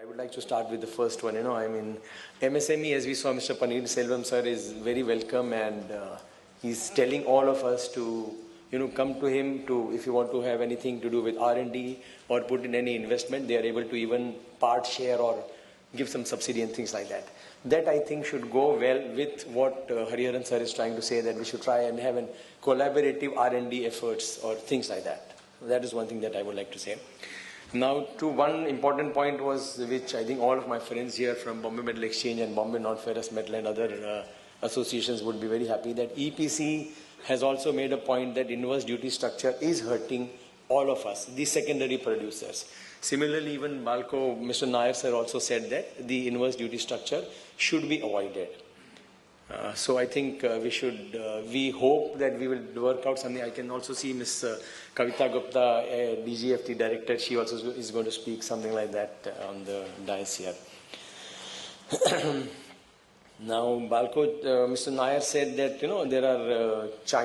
I would like to start with the first one. I mean, MSME, as we saw, Mr. Paneer Selvam sir is very welcome, and he's telling all of us to, come to him to, if you want to have anything to do with R&D or put in any investment, they are able to even part share or give some subsidy and things like that. That I think should go well with what Hariharan sir is trying to say, that we should try and have a collaborative R&D efforts or things like that. That is one thing that I would like to say. Now, to one important point was, which I think all of my friends here from Bombay Metal Exchange and Bombay Non-Ferrous Metal and other associations would be very happy, that EPC has also made a point that inverse duty structure is hurting all of us, the secondary producers. Similarly, even Balco, Mr. Nair sir also said that the inverse duty structure should be avoided. So I think we hope that we will work out something. I can also see Ms. Kavita Gupta, DGFT director, she also is going to speak something like that on the dais here. Now, Balco, Mr. Nair said that,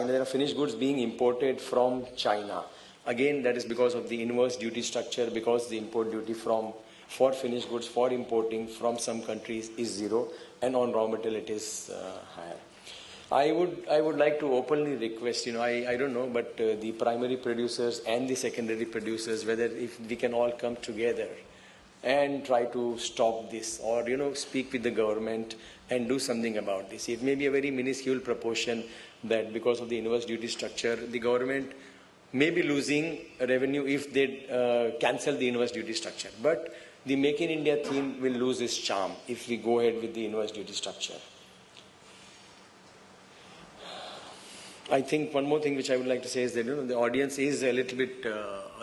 there are finished goods being imported from China. Again, that is because of the inverse duty structure, because the import duty for finished goods for importing from some countries is zero, and on raw material it is higher. I would like to openly request, I don't know, but the primary producers and the secondary producers, whether if we can all come together and try to stop this, or speak with the government and do something about this. It may be a very minuscule proportion that because of the inverse duty structure, the government may be losing revenue if they cancel the inverse duty structure. But the Make in India theme will lose its charm if we go ahead with the inverse duty structure. I think one more thing which I would like to say is that the audience is a little bit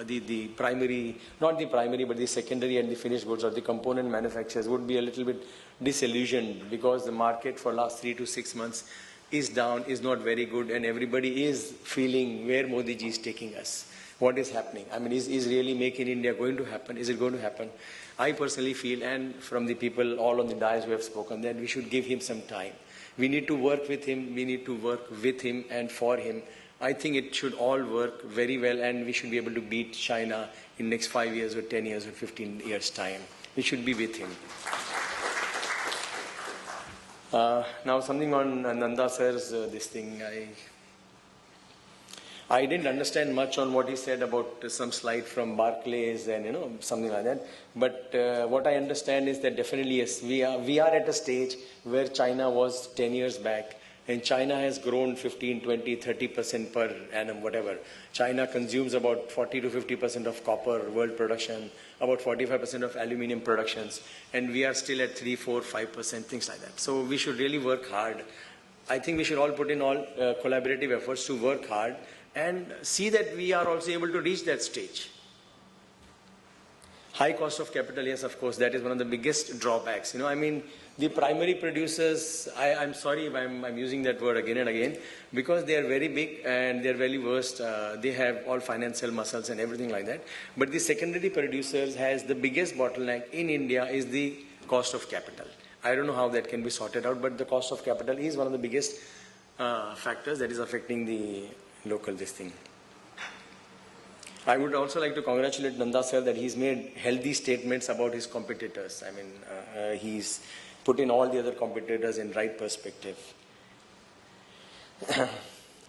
the primary, not the primary, but the secondary and the finished goods or the component manufacturers would be a little bit disillusioned, because the market for last 3 to 6 months is down, is not very good, and everybody is feeling where Modi ji is taking us. What is happening? I mean, is really Make in India going to happen? Is it going to happen? I personally feel, and from the people all on the dais who have spoken, that we should give him some time. We need to work with him. We need to work with him and for him. I think it should all work very well, and we should be able to beat China in next 5 years or 10 years or 15 years time. We should be with him. Now something on Nanda sir's this thing. I didn't understand much on what he said about some slide from Barclays and something like that. But what I understand is that definitely yes, we are at a stage where China was 10 years back, and China has grown 15, 20, 30% per annum, whatever. China consumes about 40 to 50% of copper world production, about 45% of aluminium productions, and we are still at 3, 4, 5%, things like that. So we should really work hard. I think we should all put in all collaborative efforts to work hard and see that we are also able to reach that stage. High cost of capital, yes, of course, that is one of the biggest drawbacks. I mean, the primary producers, I'm sorry if I'm using that word again and again, because they are very big and they're very versed. They have all financial muscles and everything like that. But the secondary producers has the biggest bottleneck in India is the cost of capital. I don't know how that can be sorted out, but the cost of capital is one of the biggest factors that is affecting the local this thing. I would also like to congratulate Nanda sir that he's made healthy statements about his competitors. I mean, he's put in all the other competitors in right perspective.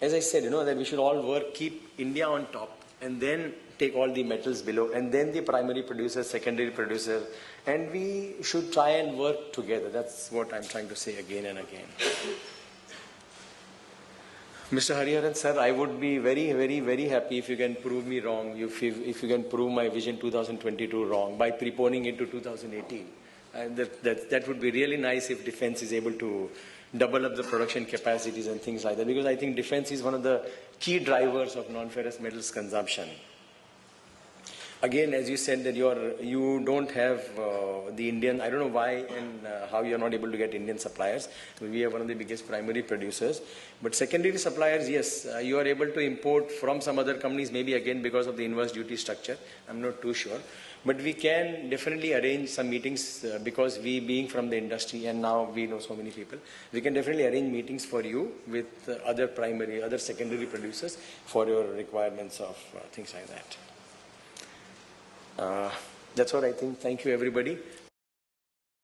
As I said, that we should all work, keep India on top, and then take all the metals below, and then the primary producers, secondary producers, and we should try and work together. That's what I'm trying to say again and again. Mr. Hariharan sir, I would be very, very, very happy if you can prove me wrong, if you can prove my Vision 2022 wrong by preponing it to 2018. That would be really nice if defense is able to double up the production capacities and things like that, because I think defense is one of the key drivers of non-ferrous metals consumption. Again, as you said that you don't have the Indian, I don't know why and how you're not able to get Indian suppliers. We are one of the biggest primary producers. But secondary suppliers, yes, you are able to import from some other companies, maybe again because of the inverse duty structure. I'm not too sure. But we can definitely arrange some meetings because we being from the industry and now we know so many people. We can definitely arrange meetings for you with other secondary producers for your requirements of things like that. That's what I think. Thank you, everybody.